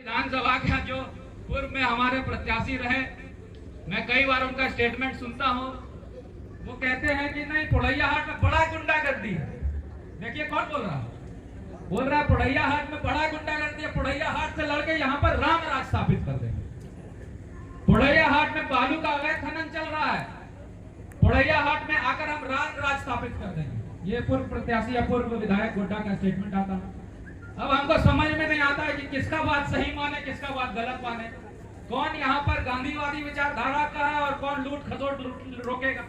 विधानसभा का जो पूर्व में हमारे प्रत्याशी रहे, मैं कई बार उनका स्टेटमेंट सुनता हूं। वो कहते हैं कि नहीं, पुड़ैया हाट में बड़ा गुंडागर्दी है। देखिए कौन बोल रहा है, बोल रहा है पुड़ैया हाट में बड़ा गुंडागर्दी है। पुड़ैया हाट से लड़के यहाँ पर राम राज स्थापित कर देंगे। पुड़ैया हाट में बालू का अवैध खनन चल रहा है, पुड़ैया हाट में आकर हम राम राज स्थापित कर देंगे। ये पूर्व प्रत्याशी या पूर्व विधायक गोड्डा का स्टेटमेंट आता है। अब हमको समझ में नहीं आता है कि किसका बात सही माने, किसका बात गलत माने। कौन यहाँ पर गांधीवादी विचारधारा का है और कौन लूट खसोट रोकेगा।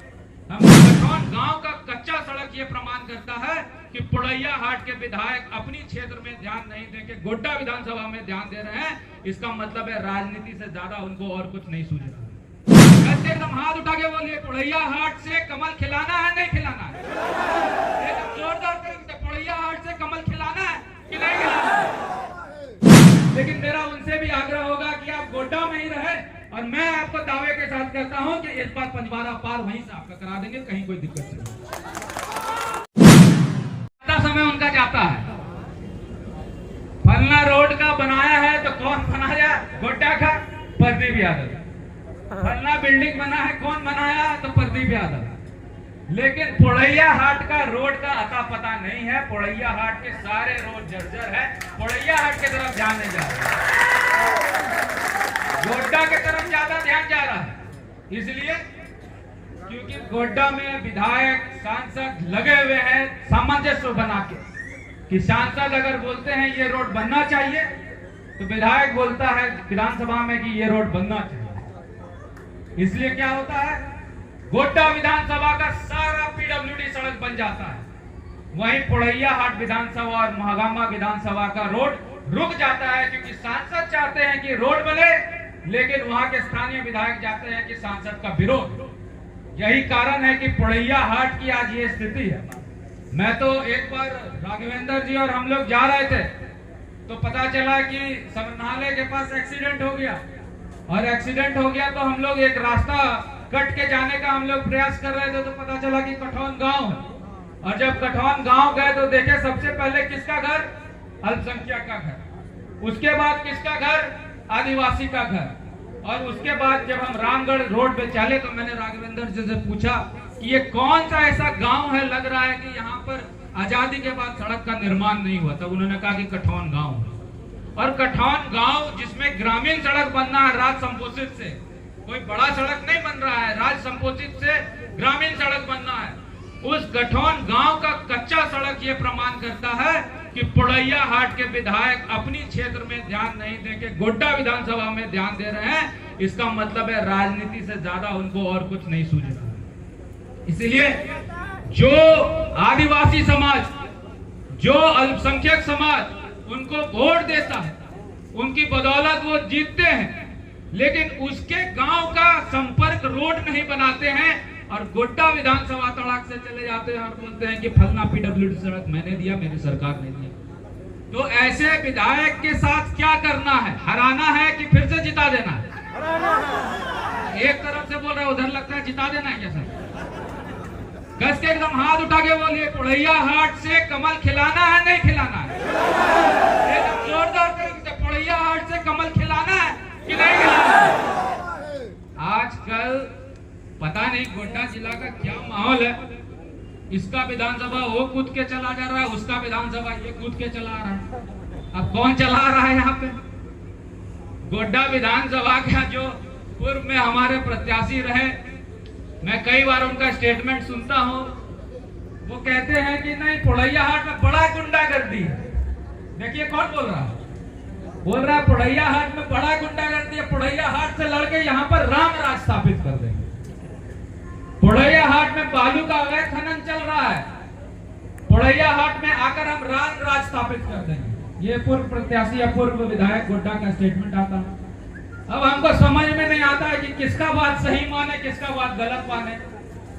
हम कठौन गांव का कच्चा सड़क ये प्रमाण करता है कि पुड़ैया हाट के विधायक अपनी क्षेत्र में ध्यान नहीं देके गोड्डा विधानसभा में ध्यान दे रहे हैं। इसका मतलब है राजनीति से ज्यादा उनको और कुछ नहीं सूझ रहा। एकदम हाथ उठा के बोलिए, पुड़ैया हाट से कमल खिलाना है नहीं खिलाना है? एकदम जोरदार तरीके से, पुड़ैया हाट से कमल खिलाना है कि नहीं खिलाना है? लेकिन मेरा उनसे भी आग्रह होगा कि आप गोड्डा में ही रहे, और मैं आपको दावे के साथ कहता हूं कि इस बार पंजवारा पार वहीं से आपका करा देंगे, कहीं कोई दिक्कत नहीं। समय उनका जाता है, फलना रोड का बनाया है तो कौन बनाया? गोड्डा का प्रदीप यादव। फलना बिल्डिंग बना है, कौन बनाया? तो प्रदीप यादव। लेकिन पुड़ैया हाट का रोड का अता पता नहीं है। पुड़ैया हाट के सारे रोड जर्जर है, पुड़ैया हाट की तरफ ध्यान नहीं जा रहा, गोड्डा की तरफ ज्यादा ध्यान जा रहा है। इसलिए क्योंकि गोड्डा में विधायक सांसद लगे हुए हैं सामंजस्य बना के कि सांसद अगर बोलते हैं ये रोड बनना चाहिए तो विधायक बोलता है विधानसभा में कि ये रोड बनना चाहिए। इसलिए क्या होता है, गोड्डा विधानसभा का सारा पीडब्ल्यूडी सड़क बन जाता है, वहीं पुड़ैया हाट विधानसभा और महागामा विधानसभा का रोड रुक जाता है। क्योंकि सांसद चाहते हैं कि रोड बने, लेकिन वहां के स्थानीय विधायक चाहते हैं कि सांसद का विरोध। यही कारण है कि पुड़ैया हाट की आज ये स्थिति है। मैं तो एक बार राघवेंद्र जी और हम लोग जा रहे थे तो पता चला कि समरनालय के पास एक्सीडेंट हो गया, और एक्सीडेंट हो गया तो हम लोग एक रास्ता कट के जाने का हम लोग प्रयास कर रहे थे तो पता चला कि कठौन गांव है। और जब कठौन गांव गए तो देखे सबसे पहले किसका घर? अल्पसंख्यक का घर, उसके बाद किसका घर? आदिवासी का घर। और उसके बाद जब हम रामगढ़ रोड पे चले तो मैंने राघवेंद्र जी से पूछा कि ये कौन सा ऐसा गांव है, लग रहा है कि यहाँ पर आजादी के बाद सड़क का निर्माण नहीं हुआ। तब उन्होंने कहा कि कठौन गांव है। और कठौन गांव जिसमें ग्रामीण सड़क बनना है राज संपोषित से, कोई बड़ा सड़क नहीं बन रहा है, राज संपोषित से ग्रामीण सड़क बनना है। उस कठौन गांव का कच्चा सड़क ये प्रमाण करता है कि पुड़ैया हाट के विधायक अपनी क्षेत्र में ध्यान नहीं देके गोड्डा विधानसभा में ध्यान दे रहे हैं। इसका मतलब है राजनीति से ज्यादा उनको और कुछ नहीं सूझ रहा। इसलिए जो आदिवासी समाज, जो अल्पसंख्यक समाज उनको वोट देता है, उनकी बदौलत वो जीतते हैं, लेकिन उसके गांव का संपर्क रोड नहीं बनाते हैं और गोड्डा विधानसभा तड़ाक से चले जाते हैं और बोलते हैं कि फलना पीडब्ल्यूडी सड़क मैंने दिया, मेरी सरकार ने दिया। तो ऐसे विधायक के साथ क्या करना है? हराना है कि फिर से जिता देना है? एक तरफ से बोल रहे उधर लगता है जिता देना है। क्या सर कस के एकदम हाथ उठा के बोलिए, पुड़ैया हाट से कमल खिलाना है नहीं खिलाना है? एकदम जोरदार तरीके से, पुड़ैया हाट से कमल खिलाना है कि नहीं खिलाना है? आजकल पता नहीं गोड्डा जिला का क्या माहौल है, इसका विधानसभा वो कूद के चला जा रहा है, उसका विधानसभा ये कूद के चला रहा है। अब कौन चला रहा है यहाँ पे? गोड्डा विधानसभा का जो पूर्व में हमारे प्रत्याशी रहे, मैं कई बार उनका स्टेटमेंट सुनता हूँ। वो कहते हैं कि नहीं, पुड़ैया हाट में बड़ा गुंडागर्दी है। देखिए कौन बोल रहा है, बोल रहा है पुड़ैया हाट में बड़ा गुंडागर्दी है। पुड़ैया हाट से लड़के यहाँ पर राम राज स्थापित कर देंगे। पुड़ैया हाट में बालू का अवैध खनन चल रहा है, पुड़ैया हाट में आकर हम राम राज स्थापित कर देंगे। ये पूर्व प्रत्याशी या पूर्व विधायक गोड्डा का स्टेटमेंट आता है। अब हमको समझ में नहीं आता है कि किसका बात सही माने, किसका बात गलत माने।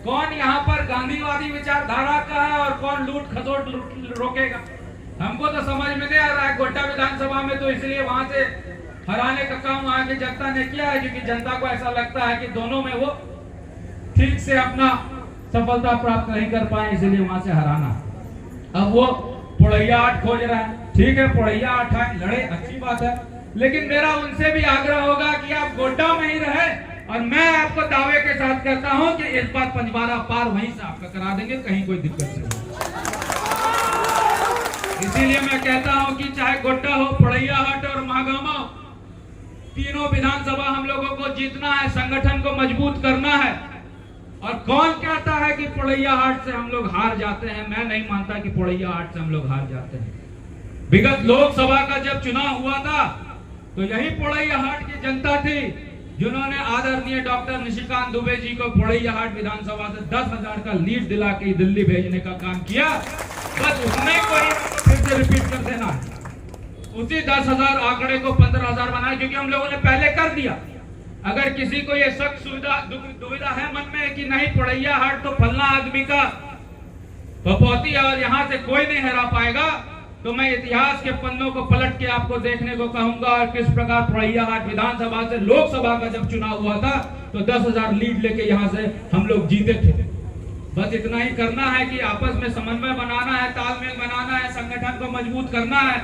कौन यहाँ पर गांधीवादी विचारधारा का है और कौन लूट खसोट रोकेगा। हमको तो समझ में नहीं आ रहा है। गोड्डा विधानसभा में तो इसलिए वहां से हराने का काम वहां की जनता ने किया है क्योंकि जनता को ऐसा लगता है कि दोनों में वो ठीक से अपना सफलता प्राप्त नहीं कर पाए, इसलिए वहां से हराना। अब वो पुड़ैया हाट खोज रहा है, ठीक है पुड़ैया हाट है, लड़े, अच्छी बात है। लेकिन मेरा उनसे भी आग्रह होगा कि आप गोड्डा में ही रहे, और मैं आपको दावे के साथ कहता हूं कि इस बार पंजवारा पार वहीं से आपका करा देंगे, कहीं कोई दिक्कत नहीं। इसीलिए मैं कहता हूं कि चाहे गोड्डा हो, पोड़ैयाहाट और महागामा, तीनों विधानसभा हम लोगों को जीतना है, संगठन को मजबूत करना है। और कौन कहता है कि पोड़ैयाहाट से हम लोग हार जाते हैं? मैं नहीं मानता कि पोड़ैयाहाट से हम लोग हार जाते हैं। विगत लोकसभा का जब चुनाव हुआ था तो यही पोड़ैयाहाट की जनता थी जिन्होंने आदरणीय डॉक्टर निशिकांत दुबे जी को पोड़ैयाहाट विधानसभा से 10,000 का लीड दिला के दिल्ली भेजने का काम किया। बस उसने को फिर से रिपीट कर देना, उसी 10,000 आंकड़े को 15,000 बनाया, क्योंकि हम लोगों ने पहले कर दिया। अगर किसी को ये शक दुविधा है मन में कि नहीं पोड़ैयाहाट तो फलना आदमी का बपौती है और यहाँ से कोई नहीं हरा पाएगा, तो मैं इतिहास के पन्नों को पलट के आपको देखने को कहूंगा। और किस प्रकार पोड़ैयाहाट विधानसभा से लोकसभा का जब चुनाव हुआ था तो 10,000 लीड लेके यहाँ से हम लोग जीते थे। बस इतना ही करना है कि आपस में समन्वय बनाना है, तालमेल बनाना है, संगठन को मजबूत करना है।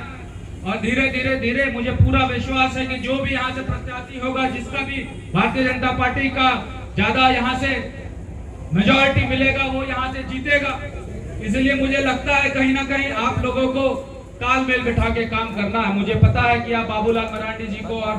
और धीरे धीरे धीरे मुझे पूरा विश्वास है कि जो भी यहाँ से प्रत्याशी होगा, जिसका भी भारतीय जनता पार्टी का ज्यादा यहाँ से मेजॉरिटी मिलेगा, वो यहाँ से जीतेगा। इसलिए मुझे लगता है कहीं ना कहीं आप लोगों को तालमेल बिठा के काम करना है। मुझे पता है कि आप बाबूलाल मरांडी जी को और